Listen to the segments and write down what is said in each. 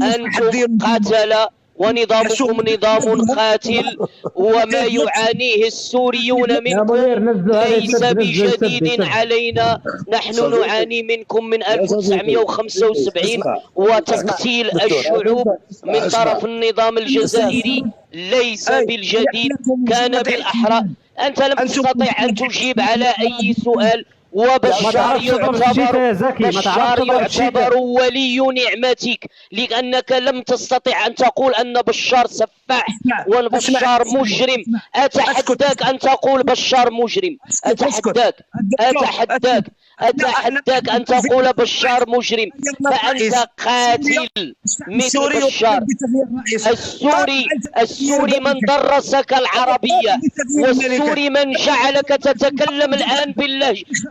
أنتم قتلة ونظامكم نظام قاتل، وما يعانيه السوريون منكم ليس بجديد علينا. نحن نعاني منكم من 1975 وتقتيل الشعوب من طرف النظام الجزائري ليس بالجديد، كان بالأحرى. أنت لم تستطع أن تجيب على أي سؤال. وبشار يعتبر ولي نعمتك، لأنك لم تستطع أن تقول أن بشار سفاح وبشار مجرم. أتحداك أن تقول بشار مجرم، أتحداك أن تقول بشار مجرم، فأنت قاتل مثل بشار. السوري من درسك العربية، والسوري من جعلك تتكلم الآن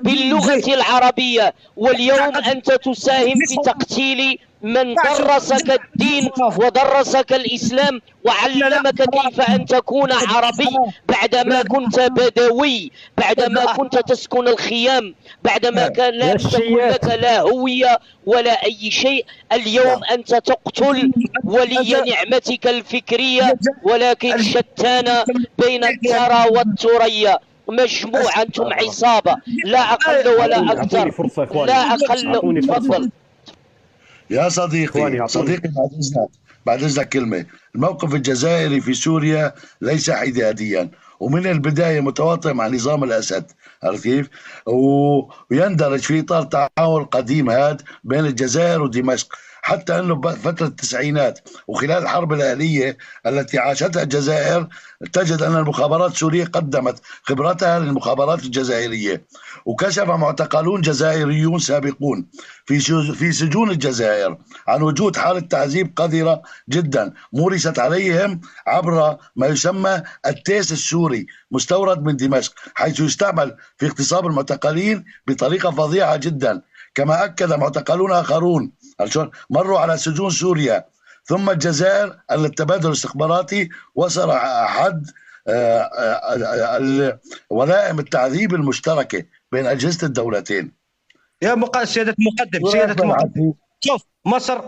باللغة العربية، واليوم أنت تساهم في تقتيل من درسك الدين ودرسك الإسلام وعلمك كيف أن تكون عربي، بعدما كنت بدوي، بعدما كنت تسكن الخيام، بعدما كان لا تكون لك لا هوية ولا أي شيء. اليوم أنت تقتل ولي نعمتك الفكرية، ولكن شتان بين الثرى والثريا. مجموعة، أنتم عصابة، لا أقل ولا أكثر، لا أقل. تفضل يا صديقي. بعد إذنك كلمة. الموقف الجزائري في سوريا ليس حداديا، ومن البداية متواطئ مع نظام الأسد، عرفت كيف؟ ويندرج في إطار تعاون قديم هاد بين الجزائر ودمشق، حتى أنه فترة التسعينات وخلال الحرب الأهلية التي عاشتها الجزائر تجد أن المخابرات السورية قدمت خبرتها للمخابرات الجزائرية، وكشف معتقلون جزائريون سابقون في سجون الجزائر عن وجود حالة تعذيب قذرة جدا مورست عليهم عبر ما يسمى التيس السوري مستورد من دمشق، حيث يستعمل في اغتصاب المعتقلين بطريقة فظيعة جدا. كما أكد معتقلون آخرون مروا على سجون سوريا ثم الجزائر أن التبادل الاستخباراتي وصل حد ولائم التعذيب المشتركة بين أجهزة الدولتين. يا سيادة المقدم، شوف، مصر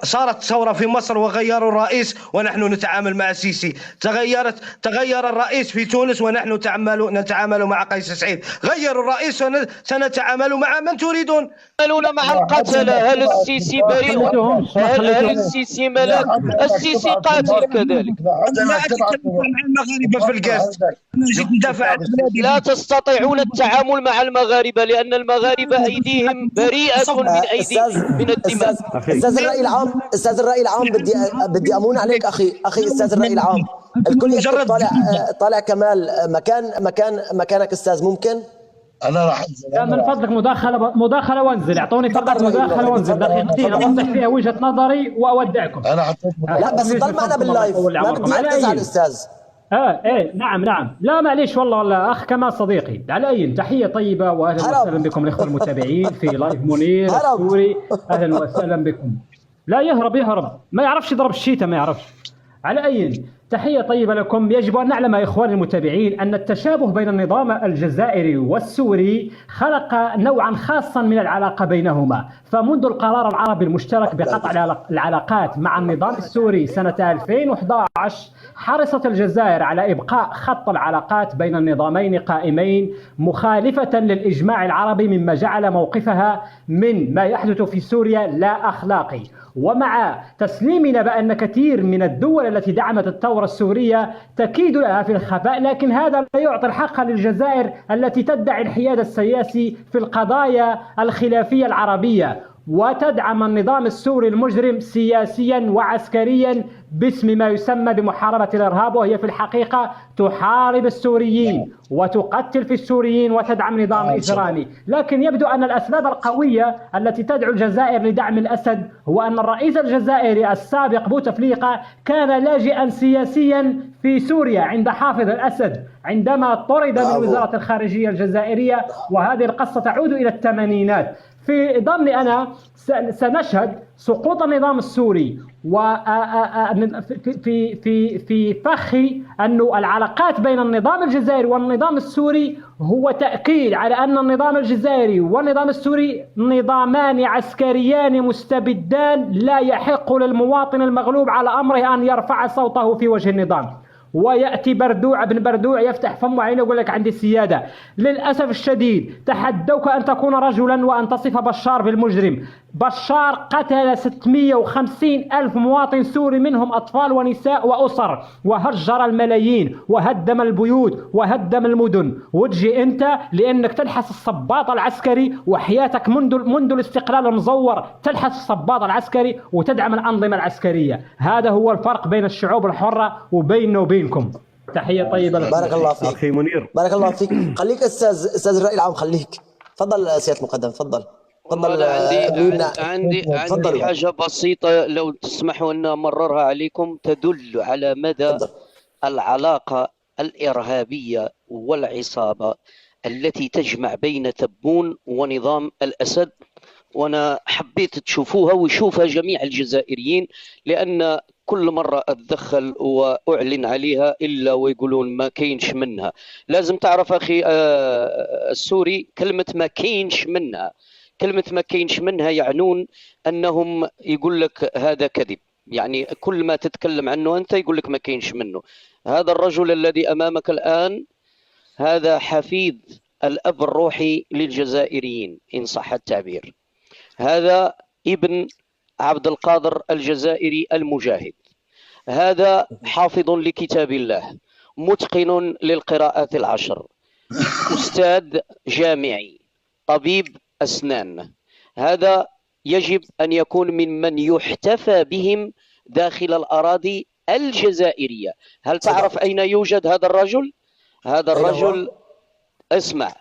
صارت ثورة في مصر وغيروا الرئيس ونحن نتعامل مع السيسي، تغير الرئيس في تونس ونحن نتعامل مع قيس سعيد، غيروا الرئيس سنتعامل مع من تريدون. تعاملون مع القتلة. هل السيسي بريء؟ هل السيسي ملاك؟ السيسي قاتل كذلك. أنا أتكلم عن المغاربة في القاس، لا تستطيعون التعامل مع المغاربة لأن المغاربة أيديهم بريئة من الدماء. استاذ الرأي العام بدي امون عليك اخي استاذ الرأي العام. الكل يكتب طالع كمال مكانك استاذ. ممكن انا راح من فضلك مداخله وانزل، اعطوني فقط مداخله وانزل دقيقتين اوضح فيها وجهه نظري واودعكم. انا حطيت لا بس ضل معنا باللايف، ما بدي ازعل استاذ. ايه نعم. لا معليش والله اخ كمال صديقي. على اي تحيه طيبه واهلا وسهلا بكم الاخوه المتابعين في لايف منير السوري. اهلا وسهلا بكم. لا يهرب ما يعرفش يضرب الشيته، ما يعرفش. على اي تحيه طيبه لكم. يجب ان نعلم يا اخواني المتابعين ان التشابه بين النظام الجزائري والسوري خلق نوعا خاصا من العلاقه بينهما. فمنذ القرار العربي المشترك بقطع العلاقات مع النظام السوري سنه 2011 حرصت الجزائر على ابقاء خط العلاقات بين النظامين قائمين، مخالفه للاجماع العربي، مما جعل موقفها من ما يحدث في سوريا لا اخلاقي. ومع تسليمنا بأن كثير من الدول التي دعمت الثورة السورية تكيد لها في الخفاء، لكن هذا لا يعطي الحق للجزائر التي تدعي الحياد السياسي في القضايا الخلافية العربية وتدعم النظام السوري المجرم سياسيا وعسكريا باسم ما يسمى بمحاربة الإرهاب، وهي في الحقيقة تحارب السوريين وتقتل في السوريين وتدعم نظام إجرامي. لكن يبدو أن الأسباب القوية التي تدعو الجزائر لدعم الأسد هو أن الرئيس الجزائري السابق بوتفليقة كان لاجئا سياسيا في سوريا عند حافظ الأسد عندما طرد من وزارة الخارجية الجزائرية، وهذه القصة تعود إلى الثمانينات. في ظني أنا سنشهد سقوط النظام السوري في فخ أن العلاقات بين النظام الجزائري والنظام السوري هو تأكيد على أن النظام الجزائري والنظام السوري نظامان عسكريان مستبدان، لا يحق للمواطن المغلوب على أمره أن يرفع صوته في وجه النظام. ويأتي بردوع ابن بردوع يفتح فمه عينه يقول لك عندي السيادة. للأسف الشديد تحدوك أن تكون رجلا وأن تصف بشار بالمجرم. بشار قتل 650 ألف مواطن سوري منهم أطفال ونساء وأسر، وهجر الملايين وهدم البيوت وهدم المدن، وتجي أنت لأنك تلحس الصباط العسكري وحياتك منذ الاستقلال المزور تلحس الصباط العسكري وتدعم الأنظمة العسكرية. هذا هو الفرق بين الشعوب الحرة وبيننا وبينكم. تحية طيبة لك. بارك الله فيك أخي منير. بارك الله فيك. خليك أستاذ الرأي العام، خليك. تفضل سيادة المقدم، تفضل. عندي حاجة بسيطة لو تسمحوا أن أمررها عليكم تدل على مدى العلاقة الإرهابية والعصابة التي تجمع بين تبون ونظام الأسد، وأنا حبيت تشوفوها ويشوفها جميع الجزائريين، لأن كل مرة أتدخل وأعلن عليها إلا ويقولون ما كينش منها. لازم تعرف أخي السوري كلمة ما كينش منها، كلمة ما كينش منها يعنون أنهم يقول لك هذا كذب، يعني كل ما تتكلم عنه أنت يقول لك ما كينش منه. هذا الرجل الذي أمامك الآن هذا حفيد الأب الروحي للجزائريين إن صح التعبير، هذا ابن عبد القادر الجزائري المجاهد، هذا حافظ لكتاب الله، متقن للقراءات العشر، أستاذ جامعي، طبيب أسنان. هذا يجب أن يكون ممن يحتفى بهم داخل الأراضي الجزائرية. هل تعرف أين يوجد هذا الرجل؟ هذا الرجل اسمع،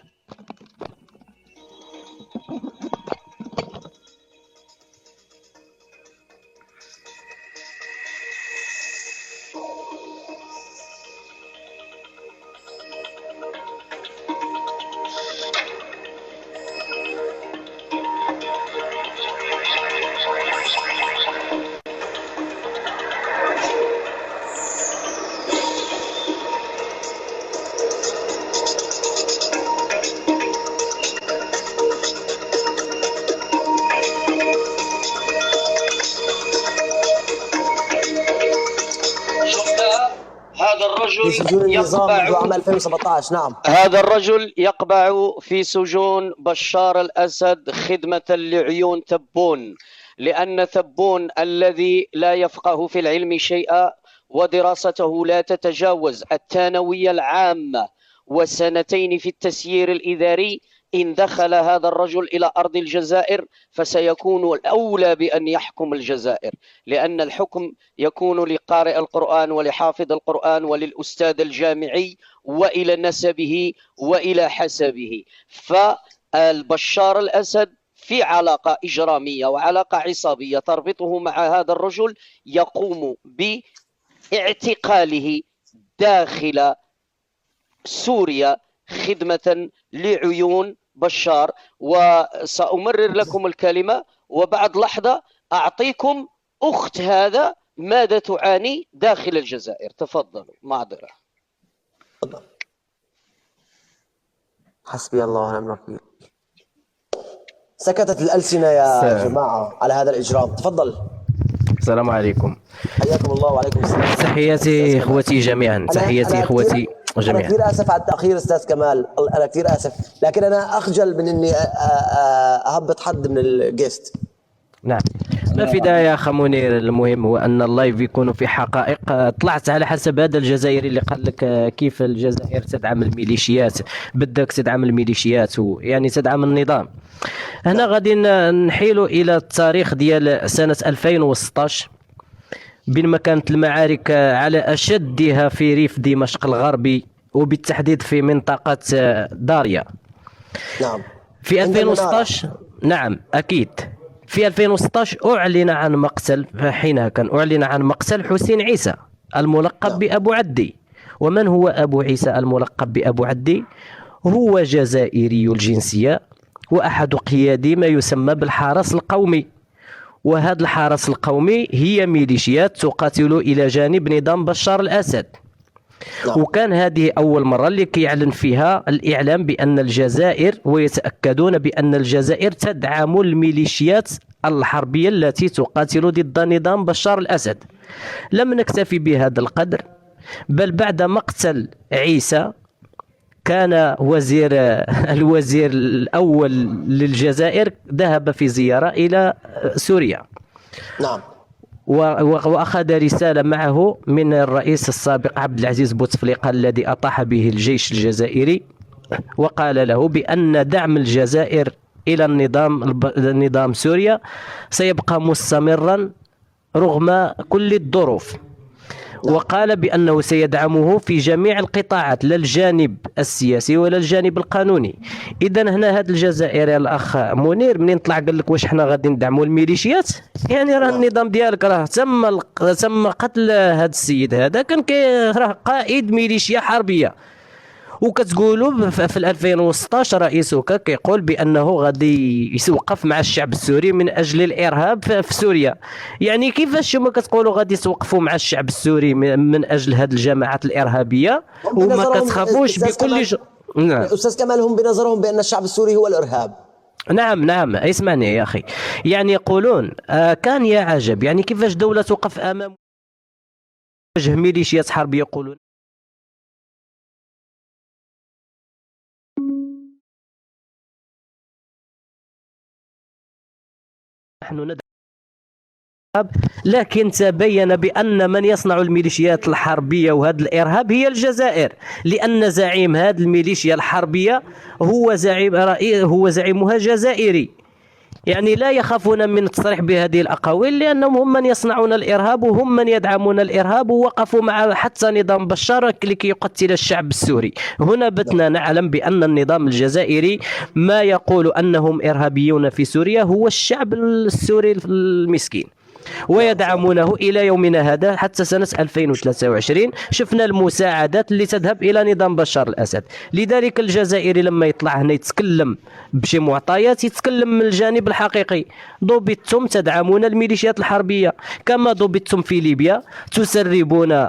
في سجون النظام منذ عام 2017. نعم، هذا الرجل يقبع في سجون بشار الأسد خدمة لعيون تبون، لأن تبون الذي لا يفقه في العلم شيئا ودراسته لا تتجاوز الثانوية العامة وسنتين في التسيير الإداري، إن دخل هذا الرجل إلى أرض الجزائر فسيكون الأولى بأن يحكم الجزائر، لأن الحكم يكون لقارئ القرآن ولحافظ القرآن وللأستاذ الجامعي وإلى نسبه وإلى حسبه. فالبشار الأسد في علاقة إجرامية وعلاقة عصابية تربطه مع هذا الرجل، يقوم باعتقاله داخل سوريا خدمة لعيون بشار. وسأمرر لكم الكلمة وبعد لحظة أعطيكم أخت هذا ماذا تعاني داخل الجزائر. تفضلوا. معذرة. حسبي الله ونعم الوكيل. سكتت الألسنة يا جماعة على هذا الإجرام. تفضل. السلام عليكم. حياكم الله. وعليكم السلام. تحياتي إخوتي جميعا. تحياتي إخوتي جميعا. أنا كثير آسف على التأخير أستاذ كمال، أنا كثير آسف، لكن أنا أخجل من إني أهبط حد من الجيست. نعم. ما في داعي يا أخ منير، المهم هو أن اللايف يكون في حقائق. طلعت على حسب هذا الجزائري اللي قال لك كيف الجزائر تدعم الميليشيات، بدك تدعم الميليشيات ويعني تدعم النظام. هنا غادي نحيلوا إلى التاريخ ديال سنة 2016 بينما كانت المعارك على أشدها في ريف دمشق الغربي وبالتحديد في منطقة داريا. نعم. في 2016 نعم أكيد في 2016 أعلن عن مقتل، حينها كان أعلن عن مقتل حسين عيسى الملقب بأبو عدي. ومن هو أبو عيسى الملقب بأبو عدي؟ هو جزائري الجنسية وأحد قيادي ما يسمى بالحرس القومي. وهذا الحرس القومي هي ميليشيات تقاتل إلى جانب نظام بشار الأسد. وكان هذه أول مرة اللي كيعلن فيها الإعلام بأن الجزائر، ويتأكدون بأن الجزائر تدعم الميليشيات الحربية التي تقاتل ضد نظام بشار الأسد. لم نكتفي بهذا القدر، بل بعد مقتل عيسى كان الوزير الأول للجزائر ذهب في زيارة إلى سوريا. نعم. وأخذ رسالة معه من الرئيس السابق عبد العزيز بوتفليقة الذي أطاح به الجيش الجزائري، وقال له بأن دعم الجزائر إلى النظام سوريا سيبقى مستمرا رغم كل الظروف. وقال بأنه سيدعمه في جميع القطاعات، لا الجانب السياسي ولا الجانب القانوني. إذا هنا هذا الجزائري الأخ منير منين طلع قال لك واش حنا غادي ندعموا الميليشيات؟ يعني راه النظام ديالك راه تم قتل هذا السيد، هذا كان راه قائد ميليشيا حربية. وكتقولوا في 2016 رئيسك كيقول بانه غادي يوقف مع الشعب السوري من اجل الارهاب في سوريا. يعني كيفاش ما كتقولوا غادي توقفوا مع الشعب السوري من اجل هذه الجماعات الارهابيه وما كتخافوش بكل نعم. استاذ كمال، هم بنظرهم بان الشعب السوري هو الارهاب. نعم اسمعني يا اخي، يعني يقولون كان يا عجب، يعني كيفاش دوله توقف امام وجه ميليشيات حربيه يقولون نحن ندعم، لكن تبين بأن من يصنع الميليشيات الحربية وهذا الإرهاب هي الجزائر، لأن زعيم هذه الميليشيا الحربية هو زعيمها جزائري. يعني لا يخافون من التصريح بهذه الأقاويل، لأنهم هم من يصنعون الإرهاب وهم من يدعمون الإرهاب، ووقفوا مع حتى نظام بشار لكي يقتل الشعب السوري. هنا بدنا نعلم بأن النظام الجزائري ما يقول أنهم إرهابيون في سوريا هو الشعب السوري المسكين، ويدعمونه إلى يومنا هذا. حتى سنة 2023 شفنا المساعدات اللي تذهب إلى نظام بشار الأسد. لذلك الجزائري لما يطلع هنا يتكلم بشي معطيات يتكلم من الجانب الحقيقي. ضبطتم تدعمون الميليشيات الحربية كما ضبطتم في ليبيا، تسربون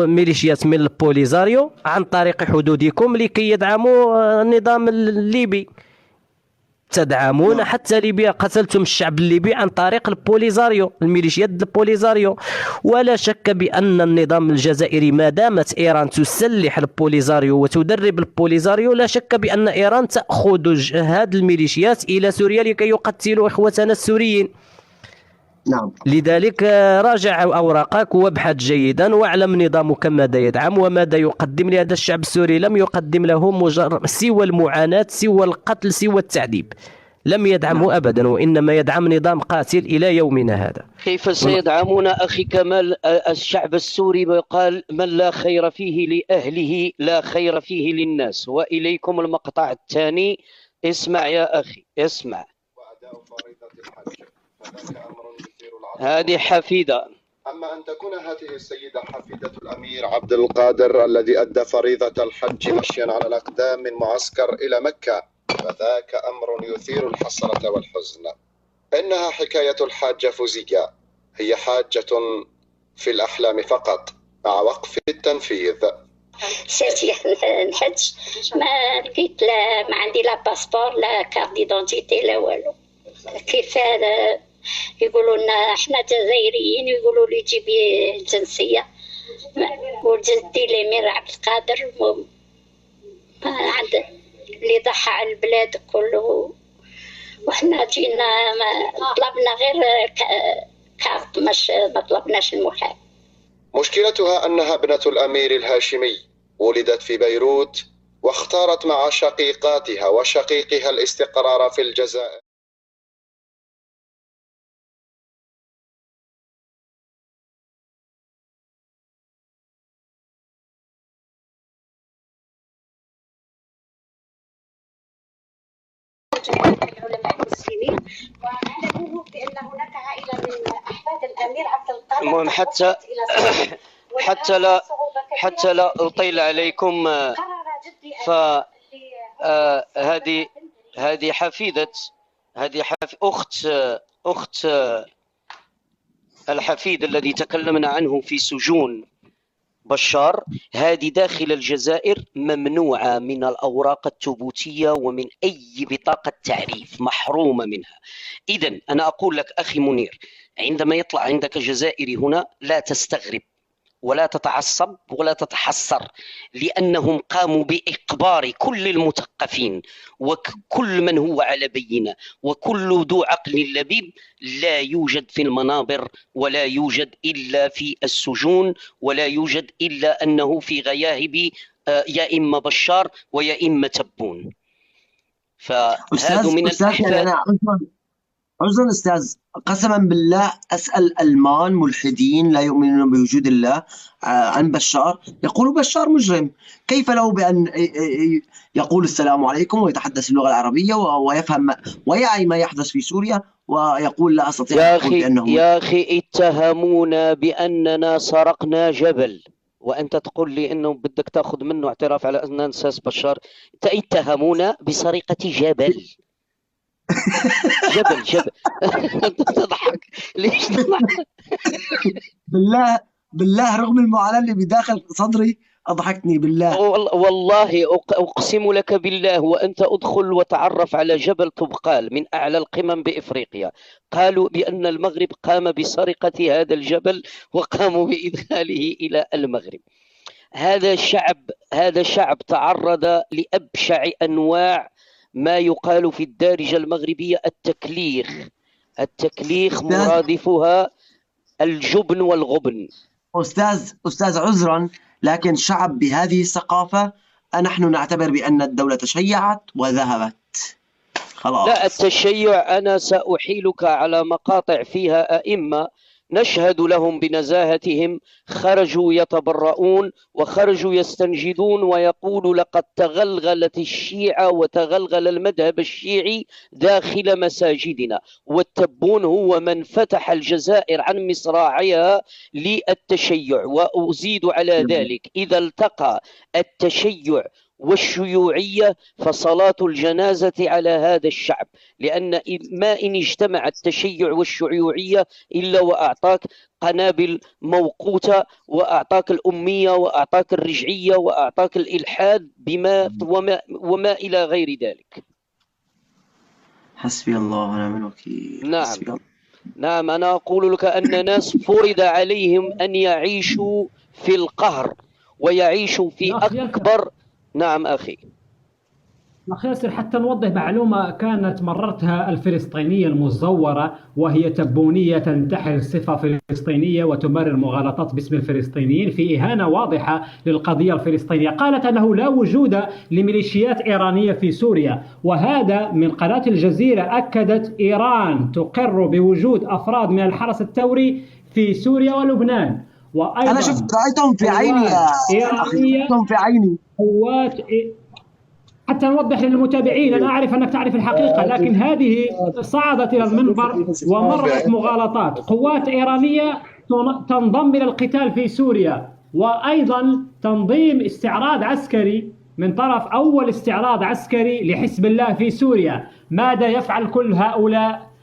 ميليشيات من البوليزاريو عن طريق حدودكم لكي يدعموا النظام الليبي. تدعمون حتى ليبيا، قتلتم الشعب الليبي عن طريق البوليزاريو، الميليشيات البوليزاريو. ولا شك بأن النظام الجزائري ما دامت إيران تسلح البوليزاريو وتدرب البوليزاريو، لا شك بأن إيران تأخذ هذه الميليشيات إلى سوريا لكي يقتلوا إخوتنا السوريين. نعم. لذلك راجع أوراقك وابحث جيدا واعلم نظامك ماذا يدعم وماذا يقدم لهذا الشعب السوري. لم يقدم له سوى المعاناة، سوى القتل، سوى التعذيب. لم يدعمه أبدا، وإنما يدعم نظام قاتل إلى يومنا هذا. كيف سيدعمون أخي كمال الشعب السوري ويقال من لا خير فيه لأهله لا خير فيه للناس؟ وإليكم المقطع الثاني. اسمع يا أخي اسمع. هذه حفيدة. أما أن تكون هذه السيدة حفيدة الأمير عبد القادر الذي أدى فريضة الحج مشيا على الأقدام من معسكر إلى مكة، فذاك أمر يثير الحسرة والحزن. إنها حكاية الحاجة فوزية، هي حاجة في الأحلام فقط مع وقف التنفيذ. سيتي الحج ما لقيت، لا ما عندي لا باسبور لا كارت ديدونتيتي لا والو. كيف هذا يقولوا لنا احنا جزائريين، يقولوا لي جيبي الجنسيه. وجدي الامير عبد القادر عند اللي ضحى على البلاد كله، وحنا جينا طلبنا غير كارت، مش ما طلبناش المحامي. مشكلتها أنها ابنة الأمير الهاشمي، ولدت في بيروت واختارت مع شقيقاتها وشقيقها الاستقرار في الجزائر. العلماء المسلمين، وعلموه بأن هناك عائلة من أحفاد الأمير عبد القادر. المهم حتى لا أطيل عليكم، فهذه هذه حفيدة أخت الحفيد الذي تكلمنا عنه في سجون بشار، هذه داخل الجزائر ممنوعة من الأوراق الثبوتية ومن أي بطاقة تعريف، محرومة منها. إذن أنا أقول لك أخي منير، عندما يطلع عندك جزائري هنا لا تستغرب ولا تتعصب ولا تتحسر، لأنهم قاموا بإقبار كل المثقفين وكل من هو على بينة وكل ذو عقل لبيب. لا يوجد في المنابر ولا يوجد إلا في السجون ولا يوجد إلا أنه في غياهب يا إما بشار ويا إما تبون. فهذا من الأحداث. عذرا أستاذ، قسما بالله أسأل ألمان ملحدين لا يؤمنون بوجود الله عن بشار، يقول بشار مجرم. كيف له بأن يقول السلام عليكم ويتحدث اللغة العربية ويفهم ويعي ما يحدث في سوريا ويقول لا أستطيع أن أقول بأنه يا أخي اتهمونا بأننا سرقنا جبل، وأنت تقول لي أنه بدك تأخذ منه اعتراف على أننا نساس بشار. اتهمونا بسرقة جبل. جبل تضحك ليش تضحك؟ بالله رغم المعاناة اللي بداخل صدري أضحكتني بالله. والله أقسم لك بالله، وأنت أدخل وتعرف على جبل طبقال من أعلى القمم بإفريقيا. قالوا بأن المغرب قام بسرقة هذا الجبل وقاموا بإدخاله إلى المغرب. هذا الشعب تعرض لأبشع أنواع ما يقال في الدارجة المغربية التكليخ مرادفها الجبن والغبن. أستاذ عذرا، لكن شعب بهذه الثقافة نحن نعتبر بأن الدولة تشيعت وذهبت خلاص. لا، التشيع أنا سأحيلك على مقاطع فيها أئمة نشهد لهم بنزاهتهم خرجوا يتبرؤون وخرجوا يستنجدون ويقول لقد تغلغلت الشيعة وتغلغل المذهب الشيعي داخل مساجدنا. والتبون هو من فتح الجزائر عن مصراعيها للتشيع. وأزيد على ذلك، إذا التقى التشيع والشيوعية فصلاة الجنازة على هذا الشعب، لأن ما إن اجتمع التشيع والشيوعية إلا وأعطاك قنابل موقوتة وأعطاك الأمية وأعطاك الرجعية وأعطاك الإلحاد وما إلى غير ذلك. حسبي الله ونعم الوكيل. نعم أنا أقول لك أن ناس فرض عليهم أن يعيشوا في القهر ويعيشوا في أكبر. نعم أخي ياسر، حتى نوضح معلومة كانت مررتها الفلسطينية المزورة، وهي تبونية تنتحل الصفة فلسطينية وتمرر مغالطات باسم الفلسطينيين في إهانة واضحة للقضية الفلسطينية. قالت أنه لا وجود لميليشيات إيرانية في سوريا، وهذا من قناة الجزيرة. أكدت إيران تقر بوجود أفراد من الحرس الثوري في سوريا ولبنان. وأيضا أنا رأيتهم في عيني رأيتهم في عيني قوات. حتى نوضح للمتابعين، أنا أعرف أنك تعرف الحقيقة، لكن هذه صعدت إلى المنبر ومرت مغالطات. قوات إيرانية تنضم إلى القتال في سوريا، وأيضا تنظيم استعراض عسكري من طرف أول استعراض عسكري لحزب الله في سوريا. ماذا يفعل كل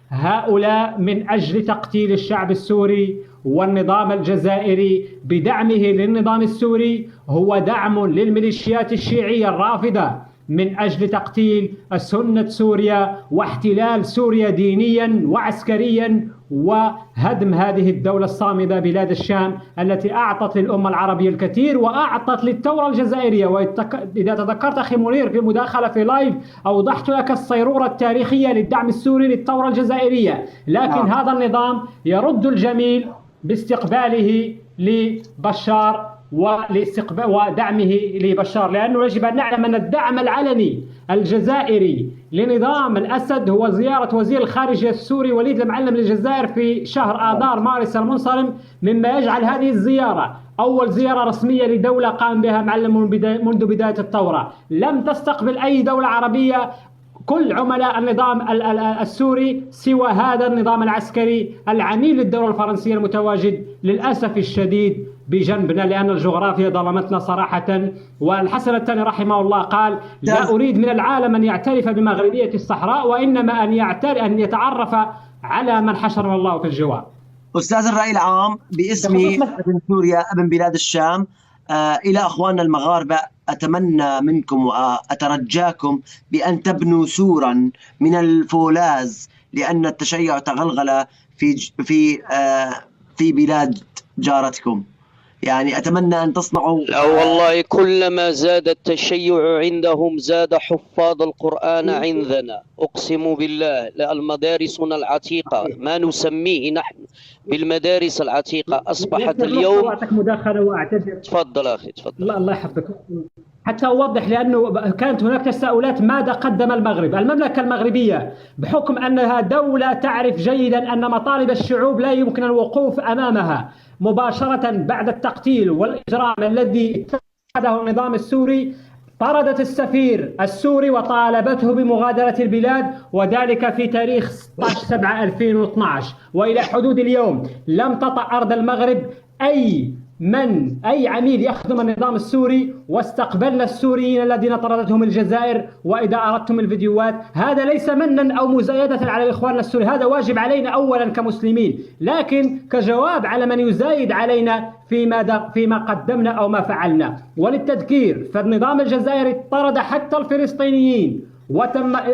هؤلاء من أجل تقتيل الشعب السوري والنظام الجزائري بدعمه للنظام السوري؟ هو دعم للميليشيات الشيعية الرافضة من أجل تقتيل سنة سوريا واحتلال سوريا دينيا وعسكريا وهدم هذه الدولة الصامدة بلاد الشام التي أعطت للأمة العربية الكثير وأعطت للثورة الجزائرية. وإذا تذكرت أخي منير في مداخلة في لايف أوضحت لك الصيرورة التاريخية للدعم السوري للثورة الجزائرية، لكن هذا النظام يرد الجميل باستقباله لبشار ودعمه لبشار، لأنه يجب أن نعلم أن الدعم العلني الجزائري لنظام الأسد هو زيارة وزير الخارجية السوري وليد المعلم للجزائر في شهر آذار مارس المنصرم، مما يجعل هذه الزيارة أول زيارة رسمية لدولة قام بها معلم منذ بداية الثورة. لم تستقبل أي دولة عربية كل عملاء النظام السوري سوى هذا النظام العسكري العميل للدولة الفرنسية المتواجد للأسف الشديد بجنبنا، لأن الجغرافيا ظلمتنا صراحة. والحسن الثاني رحمه الله قال: لا أريد من العالم أن يعترف بمغربية الصحراء، وإنما أن يتعرف على من حشره الله في الجوار. أستاذ الرأي العام، باسمي ابن سوريا ابن بلاد الشام، إلى أخواننا المغاربة، أتمنى منكم وأترجاكم بأن تبنوا سورا من الفولاذ، لأن التشيع تغلغل في بلاد جارتكم. يعني أتمنى أن تصنعوا. لا والله، كلما زاد التشيع عندهم زاد حفاظ القرآن عندنا، أقسم بالله. المدارسنا العتيقة، ما نسميه نحن بالمدارس العتيقة، أصبحت اليوم. مداخلة وأعتذر. تفضل أخي، تفضل. الله يحفظك. حتى أوضح، لأنه كانت هناك تساؤلات: ماذا قدم المغرب؟ المملكة المغربية بحكم أنها دولة تعرف جيدا أن مطالب الشعوب لا يمكن الوقوف أمامها، مباشرة بعد التقتيل والإجرام الذي اتخذه النظام السوري طردت السفير السوري وطالبته بمغادرة البلاد، وذلك في تاريخ 16/7/2012. وإلى حدود اليوم لم تطأ أرض المغرب أي عميل يخدم النظام السوري، واستقبلنا السوريين الذين طردتهم الجزائر. وإذا أردتم الفيديوهات، هذا ليس منا أو مزايدة على إخواننا السوري، هذا واجب علينا أولا كمسلمين، لكن كجواب على من يزايد علينا فيما قدمنا أو ما فعلنا. وللتذكير، فالنظام الجزائري طرد حتى الفلسطينيين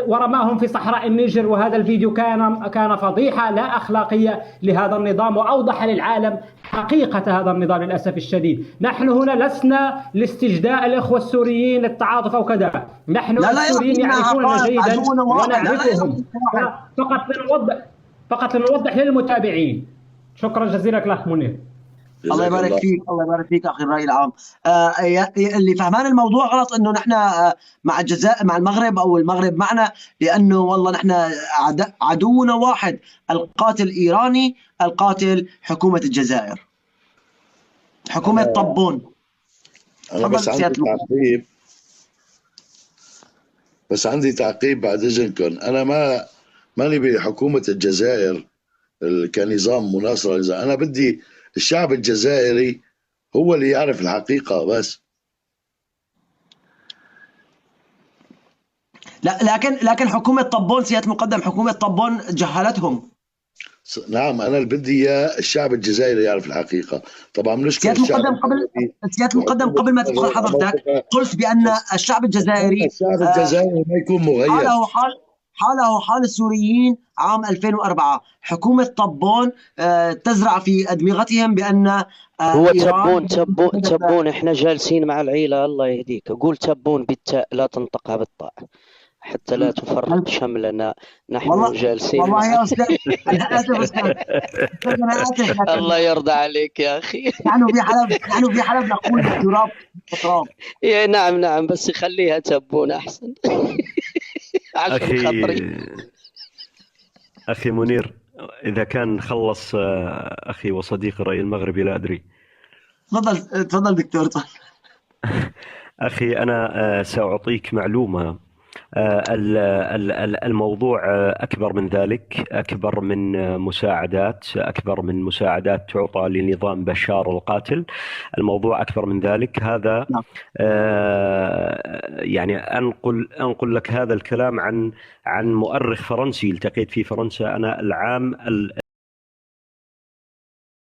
ورماهم في صحراء النيجر، وهذا الفيديو كان فضيحة لا أخلاقية لهذا النظام، وأوضح للعالم حقيقة هذا النظام للأسف الشديد. نحن هنا لسنا لاستجداء الإخوة السوريين للتعاطف أو كذا، نحن السوريين يعرفوننا جيدا ونعرفهم، فقط لنوضح للمتابعين. شكرا جزيلا لك الأخ منير. الله يبارك فيك، الله يبارك فيك أخي الرأي العام. اللي فهمان الموضوع غلط، إنه نحن مع الجزائر، مع المغرب، أو المغرب معنا، لأنه والله نحن عدونا واحد، القاتل إيراني، القاتل حكومة الجزائر، حكومة طبون. أنا بس عندي تعقيب بعد إذنكم. أنا ماني بحكومة الجزائر كنظام مناصرة للنظام. أنا بدي الشعب الجزائري هو اللي يعرف الحقيقة بس. لا، لكن حكومة طبون، سيادة المقدم، حكومة طبون جهلتهم. نعم، أنا اللي بدي إياه الشعب الجزائري يعرف الحقيقة. طبعا بنشكر سيادة المقدم، قبل ما تدخل حضرتك قلت بأن الشعب الجزائري ما يكون مغير، حاله حال السوريين عام 2004. حكومة طبون تزرع في أدمغتهم بأن هو تبون. احنا جالسين مع العيلة، الله يهديك، قول تبون بالتاء لا تنطقها بالطاء حتى لا تفرق شملنا. نحن جالسين. والله يا أستاذ، أنا آسف أستاذ. الله يرضى عليك يا أخي. نحن في حلب نقول بالتراب تراب. نعم، بس خليها تبون أحسن. أخي منير، إذا كان خلص أخي وصديقي الرأي المغربي، لا أدري. تفضل دكتور. أخي، أنا سأعطيك معلومة. الموضوع أكبر من ذلك، أكبر من مساعدات تعطى لنظام بشار القاتل. الموضوع أكبر من ذلك. هذا يعني أنقل لك هذا الكلام عن مؤرخ فرنسي التقيت في فرنسا أنا العام